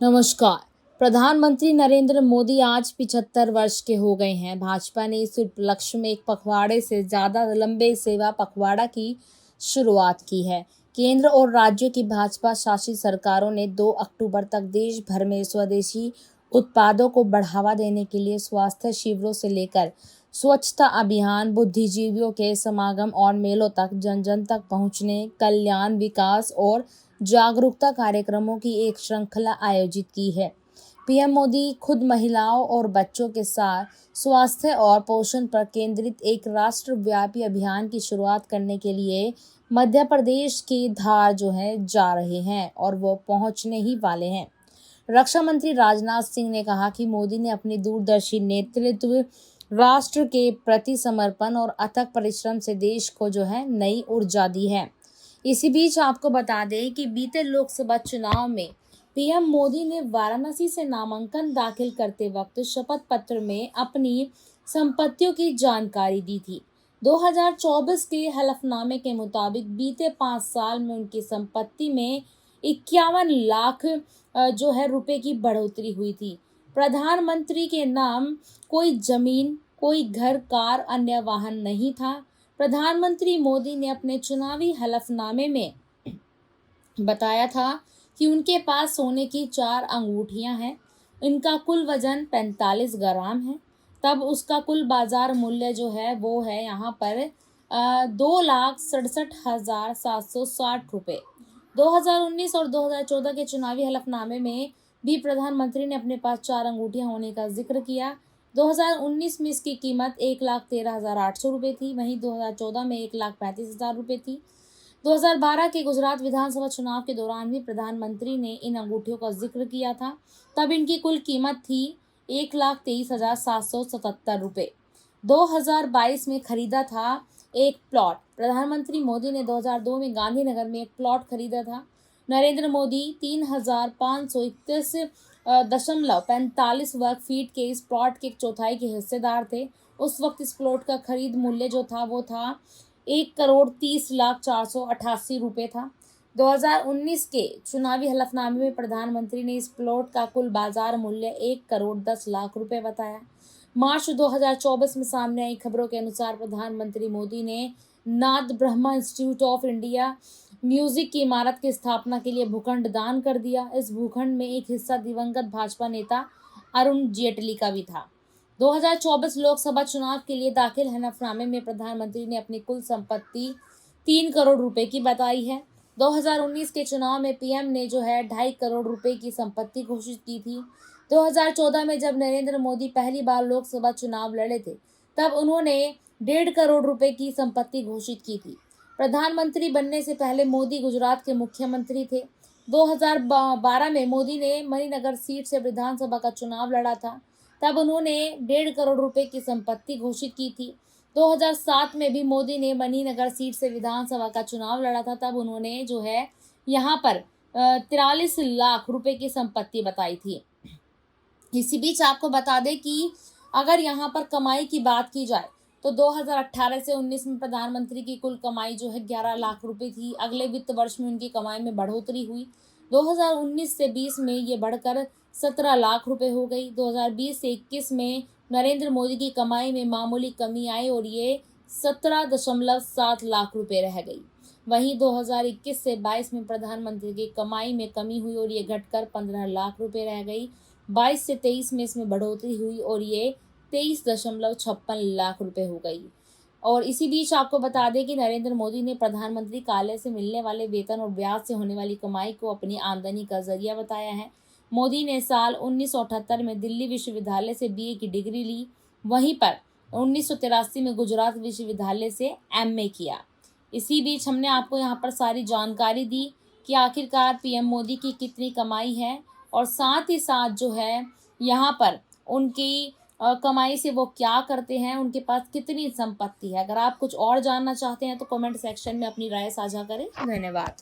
नमस्कार। प्रधानमंत्री नरेंद्र मोदी आज 75 वर्ष के हो गए हैं। भाजपा ने इस उपलक्ष्य में एक पखवाड़े से ज़्यादा लंबे सेवा पखवाड़ा की शुरुआत की है। केंद्र और राज्यों की भाजपा शासित सरकारों ने 2 अक्टूबर तक देश भर में स्वदेशी उत्पादों को बढ़ावा देने के लिए स्वास्थ्य शिविरों से लेकर स्वच्छता अभियान, बुद्धिजीवियों के समागम और मेलों तक जन जन तक पहुंचने, कल्याण, विकास और जागरूकता कार्यक्रमों की एक श्रृंखला आयोजित की है। पीएम मोदी खुद महिलाओं और बच्चों के साथ स्वास्थ्य और पोषण पर केंद्रित एक राष्ट्रव्यापी अभियान की शुरुआत करने के लिए मध्य प्रदेश की धार जा रहे हैं और वो पहुंचने ही वाले हैं। रक्षा मंत्री राजनाथ सिंह ने कहा कि मोदी ने अपनी दूरदर्शी नेतृत्व, राष्ट्र के प्रति समर्पण और अथक परिश्रम से देश को नई ऊर्जा दी है। इसी बीच आपको बता दें कि बीते लोकसभा चुनाव में पीएम मोदी ने वाराणसी से नामांकन दाखिल करते वक्त शपथ पत्र में अपनी संपत्तियों की जानकारी दी थी। 2024 के हलफनामे के मुताबिक बीते 5 साल में उनकी संपत्ति में 51 लाख रुपए की बढ़ोतरी हुई थी। प्रधानमंत्री के नाम कोई जमीन, कोई घर, कार, अन्य वाहन नहीं था। प्रधानमंत्री मोदी ने अपने चुनावी हलफनामे में बताया था कि उनके पास सोने की 4 अंगूठियां हैं। इनका कुल वजन 45 ग्राम है। तब उसका कुल बाजार मूल्य वो है यहाँ पर 2,67,760 रुपये। 2019 और 2014 के चुनावी हलफनामे में भी प्रधानमंत्री ने अपने पास 4 अंगूठियां होने का जिक्र किया। 2019 में इसकी कीमत 1,13,800 रुपये थी। वहीं 2014 में 1,35,000 रुपये थी। 2012 के गुजरात विधानसभा चुनाव के दौरान भी प्रधानमंत्री ने इन अंगूठियों का जिक्र किया था। तब इनकी कुल कीमत थी 1,23,777 रुपये। 2022 में खरीदा था एक प्लॉट। प्रधानमंत्री मोदी ने 2002 में गांधीनगर में एक प्लॉट खरीदा था। नरेंद्र मोदी 3,531.45 वर्ग फीट के इस प्लॉट के 1/4 के हिस्सेदार थे। उस वक्त इस प्लॉट का खरीद मूल्य वो था 1,30,04,88 रुपये था। 2019 के चुनावी हलफनामे में प्रधानमंत्री ने इस प्लॉट का कुल बाजार मूल्य 1,10,00,000 रुपये बताया। मार्च 2024 में सामने आई खबरों के अनुसार प्रधानमंत्री मोदी ने नाद Brahma institute of India music की इमारत की स्थापना के लिए भूखंड दान कर दिया। इस भूखंड में एक हिस्सा दिवंगत भाजपा नेता अरुण जेटली का भी था। 2024 लोकसभा चुनाव के लिए दाखिल हलफनामे में प्रधानमंत्री ने अपनी कुल संपत्ति 3 करोड़ रुपए की बताई है। 2019 के चुनाव में पीएम ने 2.5 करोड़ रुपए की संपत्ति घोषित की थी। 2014 में जब नरेंद्र मोदी पहली बार लोकसभा चुनाव लड़े थे, तब उन्होंने 1.5 करोड़ रुपए की संपत्ति घोषित की थी। प्रधानमंत्री बनने से पहले मोदी गुजरात के मुख्यमंत्री थे। 2012 में मोदी ने मणिनगर सीट से विधानसभा का चुनाव लड़ा था। तब उन्होंने 1.5 करोड़ रुपए की संपत्ति घोषित की थी। 2007 में भी मोदी ने मणिनगर सीट से विधानसभा का चुनाव लड़ा था। तब उन्होंने यहाँ पर 43 लाख रुपए की संपत्ति बताई थी। इसी बीच आपको बता दें कि अगर यहाँ पर कमाई की बात की जाए तो 2018 से 19 में प्रधानमंत्री की कुल कमाई 11 लाख रुपए थी। अगले वित्त वर्ष में उनकी कमाई में बढ़ोतरी हुई। 2019 से 20 में ये बढ़कर 17 लाख रुपए हो गई। 2020 से 21 में नरेंद्र मोदी की कमाई में मामूली कमी आई और ये 17.7 लाख रुपए रह गई। वहीं 2021 से 22 में प्रधानमंत्री की कमाई में कमी हुई और ये घटकर 15 लाख रुपए रह गई। 22 से 23 में इसमें बढ़ोतरी हुई और ये 23.56 लाख रुपए हो गई। और इसी बीच आपको बता दें कि नरेंद्र मोदी ने प्रधानमंत्री कार्यालय से मिलने वाले वेतन और ब्याज से होने वाली कमाई को अपनी आमदनी का जरिया बताया है। मोदी ने साल 1978 में दिल्ली विश्वविद्यालय से बीए की डिग्री ली। वहीं पर 1983 में गुजरात विश्वविद्यालय से एमए किया। इसी बीच हमने आपको यहाँ पर सारी जानकारी दी कि आखिरकार पीएम मोदी की कितनी कमाई है और साथ ही साथ यहाँ पर उनकी कमाई से वो क्या करते हैं, उनके पास कितनी संपत्ति है। अगर आप कुछ और जानना चाहते हैं तो कमेंट सेक्शन में अपनी राय साझा करें। धन्यवाद।